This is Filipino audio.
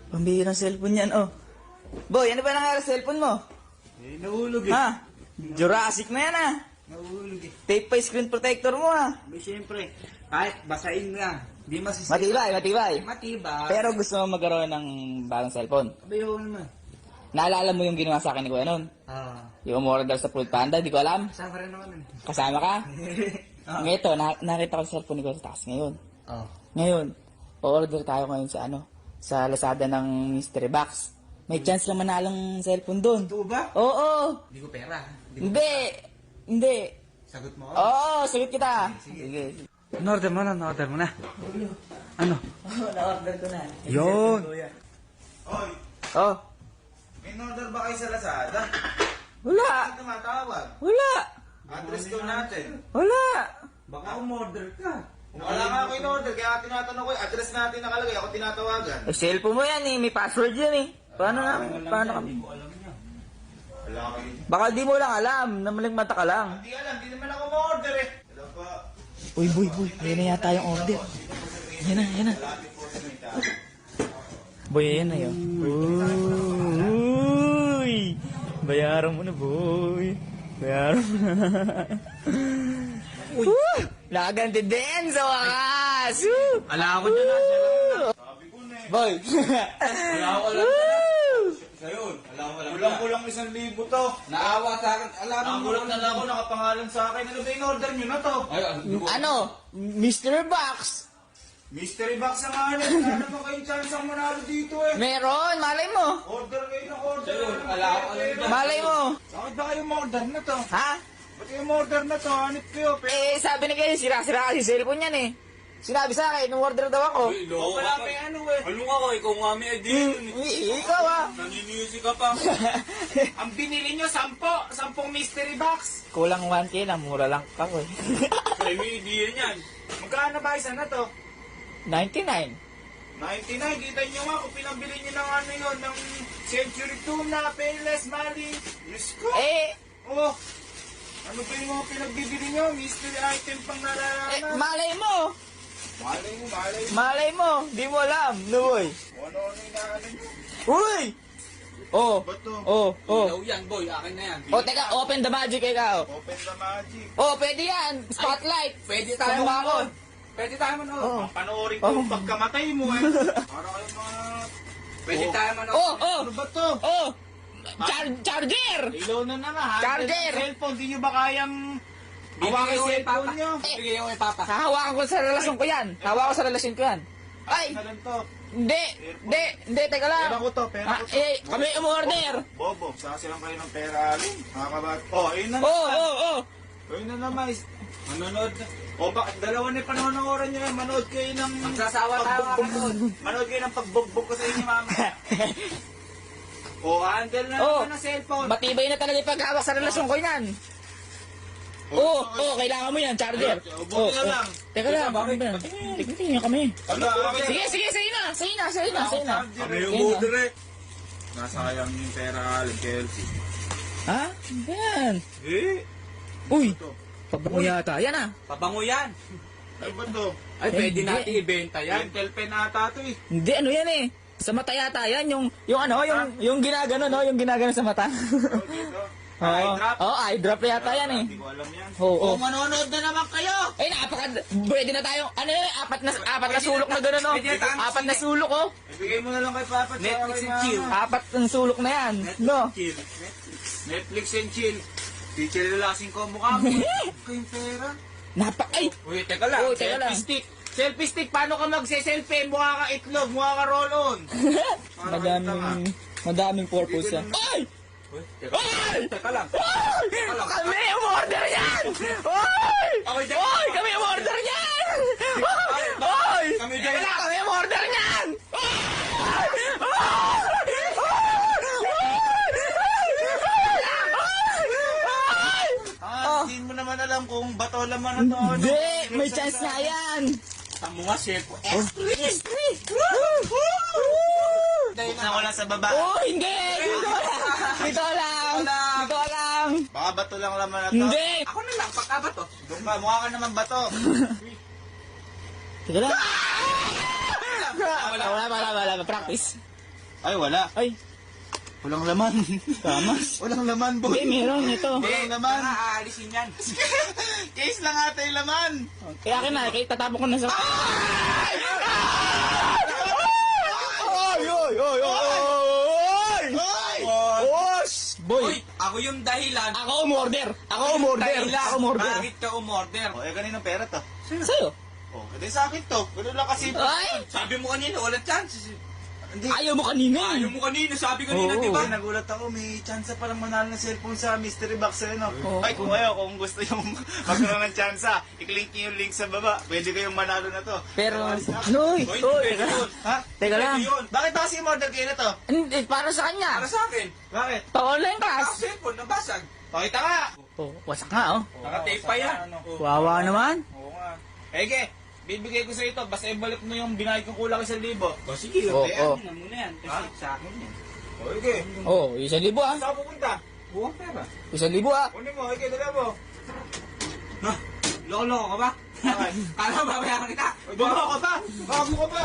Pambihirang cellphone yan, oh. Boy, ano ba nangyari sa cellphone mo? Eh, nahulog eh. Ha? Jurassic na yan, ah. Nahulog eh. Tape pa yung screen protector mo, ah. May siyempre, kahit basahin mo yan, di masisira. Matibay, matibay. Matibay. Pero gusto mo magkaroon ng bagong cellphone. Abay, oo naman. Naalala mo yung ginawa sa akin ni Kuya noon? Yung umorder sa Fruit Panda, di ko alam. Kasama rin naman eh. Kasama ka? Ngayon, nakita ko sa cellphone ni Kuya sa taas ngayon. Ngayon, order tayo ngayon sa sa Lazada ng Mystery Box. May chance na manalong cellphone doon. Ito ba? Oo. Hindi ko pera. Hindi. Sagot mo ako? Oo, sagot kita. Sige. In-order mo na, in-order mo na. Ano? Oo, na-order ko na. Yun. Oy, Oh, may order ba kayo sa Lazada? wala. Bakit tumatawag? Wala. Address ko natin. Wala. Baka umorder ka. Wala nga ako in-order, kaya tinatanong ko, address natin nakalagay, ako tinatawagan. Eh, cellphone mo yan eh. May password yan eh. Paano kami? Hindi ko alam niya. Wala kayo. Baka di mo lang alam. Namaligmata ka lang. Hindi alam, hindi naman ako ma-order eh. Hello po. Uy, boy. Ayan na yata yung order. Yan na. Boy, ayan na yun. Uy! Bayaran mo na, boy. Bayaran mo na. Uy! Nakaganti din sa wakas! Ala ako dyan na. Sabi ko na eh. Boy! Ala ako lang dyan. Sayun. Ala ako lang. Kulang-kulang 1,000 to. Naawa sa akin. Alam mo. Nakulang na lang ako, nakapangalan sa akin. Ano ba in-order nyo na to? Ay, Ano? Mystery Box! Mystery box ang ano. Wala naman kayong chance ang manalo dito eh. Meron! Malay mo! Order kayo ng order. Sayun, ala ako lang dyan. Malay mo! Bakit ba kayo ma-order na to? Ha? Ba't kayo ma-order na to? Hanip kayo. Pero Eh, sabi na kayo, sira-sira kasi cellphone yan eh. Sinabi sa akin, nung order daw ako. wala pa yung ano eh. Ano nga ko, ikaw nga may idea yun eh. Ikaw ah. Naninisi ka pa. Ang binili nyo, 10 mystery box. Kulang 1K lang, mura lang ako eh. Ay, may idea niyan. Magkano ba isa na to? 99. 99, kita nyo nga kung pinabili nyo ng ano yun, ng Century Tuna, Payless, Mali. Diyos ko. Eh, Oh, ano ba yung mga pinagbibili nyo? Mystery item pang nararamdaman. malay mo. Malay mo. Malay mo. Di mo alam, no boy. Ano yung nakaano nyo? Uy! Oh, Ba't to? oh. Ilaw yan, boy. Akin na yan. Oh, teka, open the magic ikaw. Open the magic. Oh, pwede yan. Spotlight. Pwede Sa tayo mukha ko. manood. Pwede tayo manood. Oh. Panoorin ko yung pagkamatay mo eh. Para kayo mga... Pwede tayo manood. Oh. Ano ba to? Oh. Charger. Ilaw na naman. Charger. Cellphone, di nyo ba kayang... Hawakan Bibigay yung ko kay cellphone Papa. nyo? Bibigay ko kay Papa. Hahawakan ko sa relasyon ko yan. Hawakan ko sa relasyon ko yan. Ay, Na lang to. hindi, teka lang. Pera ko to, pera Ah, ko to. kami umorder. Bobo, sasilang kayo ng pera alin. Nakakabat. Oh, ayun na Oh, naman. oh. Ayun na naman. Manonood na. O bakit dalawa na yung panonood nyo eh. Manood kayo ng... Magsasawa tayo manood. Manood kayo ng pagbugbog ko sa inyo, mama. O, handle na Oh. naman ng cellphone. Matibay na talaga yung paghawak sa relasyon ko yan. Oo, kailangan mo yan, charger. Buti na lang. Teka lang, bakit ba? Tingnan kami. Ano? Sige, sa'yo na. Kami yung order eh. Nasayang yung pera, Aling Kelsey. Ha? Yan. Eh? Uy, Ito. pabango yata. Yan ah. Pabango yan. Ano ba to? Ay, pwede Hindi. natin ibenta yan. Dental pen ata to eh. Hindi, ano yan eh. Sa mata yata yan, yung ginagano, no? Yung ginagano sa mata. Oh, dito. Eye drop. Oo, eye drop yata yan eh. Hindi ko alam yan. Oo. Manonood na naman kayo. Ay, pwede na tayong, apat na sulok na gano'n, no? Pwede na tayong Apat na sulok, oh. Ibigay mo na lang kay Papa. tsaka Netflix kay and Mama. chill. Apat ng sulok na yan, no? Chill. Netflix and chill. Teacher lalasin ko ang mukha mo. Kayong pera. Ay! Uy, teka lang. Uy, teka lang. Selfie stick. Selfie stick. Paano ka magse-selfie? Mukha ka itlog. Mukha ka roll-on. Madaming purpose yan. Ay! Uy, teka lang. Ay! Kami umorder yan! Ay! Ay! Kami umorder yan! Ay! Kami dyan. Kami umorder yan! Ay! Hindi mo naman alam kung bato laman na to. Hindi! May chance na yan! Tamo nga, chef. Na wala sa baba. Oh, hindi! Dito lang! Dito lang! Baka bato lang laman na to. Hindi! Ako na lang, pagka ba to? Doon ka, mukha ka naman bato. Teka lang! Wala. Practice. Ay, wala. Ay, Walang laman. kamas. Walang laman, boy. Hindi, meron ito. Walang laman. Aalisin yan. Case lang ata yung laman. Kaya akin na, kaya tatapon ko na sa... Oy, oy, oy, oy! Oy! Osh! Uy, ako yung dahilan. Ako umorder! Ako umorder! Dahilan. Ako umorder! Bakit ka umorder? Oh, kaninang pera to? Sa'yo? Oh, hindi sa akin to. Ganun lang kasi. Ay! Sabi mo kanina, walang chance. Hindi. Ayaw mo kanina Ayaw eh! mo kanina, sabi kanina, Oo. di ba? Ay, nagulat ako, may chance palang manalo ng cellphone sa mystery box eh, no? Oo. Ay, kung gusto yung magkaroon ng chance, i-click niyo yung link sa baba. Pwede kayong manalo na to. Pero... alis na ako. Ano eh? Uy, Uy, pwede teka. yun. Ha? Teka lang. Pwede yun. Bakit ba kasi umorder kayo na to? Hindi, para sa kanya. Para sa akin. Bakit? Pa-online Ako class. cellphone, nabasag. Pakita nga! Oh, wasak nga oh. Nakatape pa yan. Oh. Wawa naman. Oo nga. Ege, bibigay ko sa ito. Basta ibalik mo yung binayad kong kulang 1,000. O sige, Oh, tayan oh. mo na muna yan. Kasi sa akin yan. O, Ege. Oh, 1,000 ah. Saan ka pupunta? Buwang pera. 1,000 ah. Kunin mo, Ege, dala mo. Ha? Loko-loko ka ba? Bakit? Kala mo babayaran kita? Bago ka pa! Bago ka pa!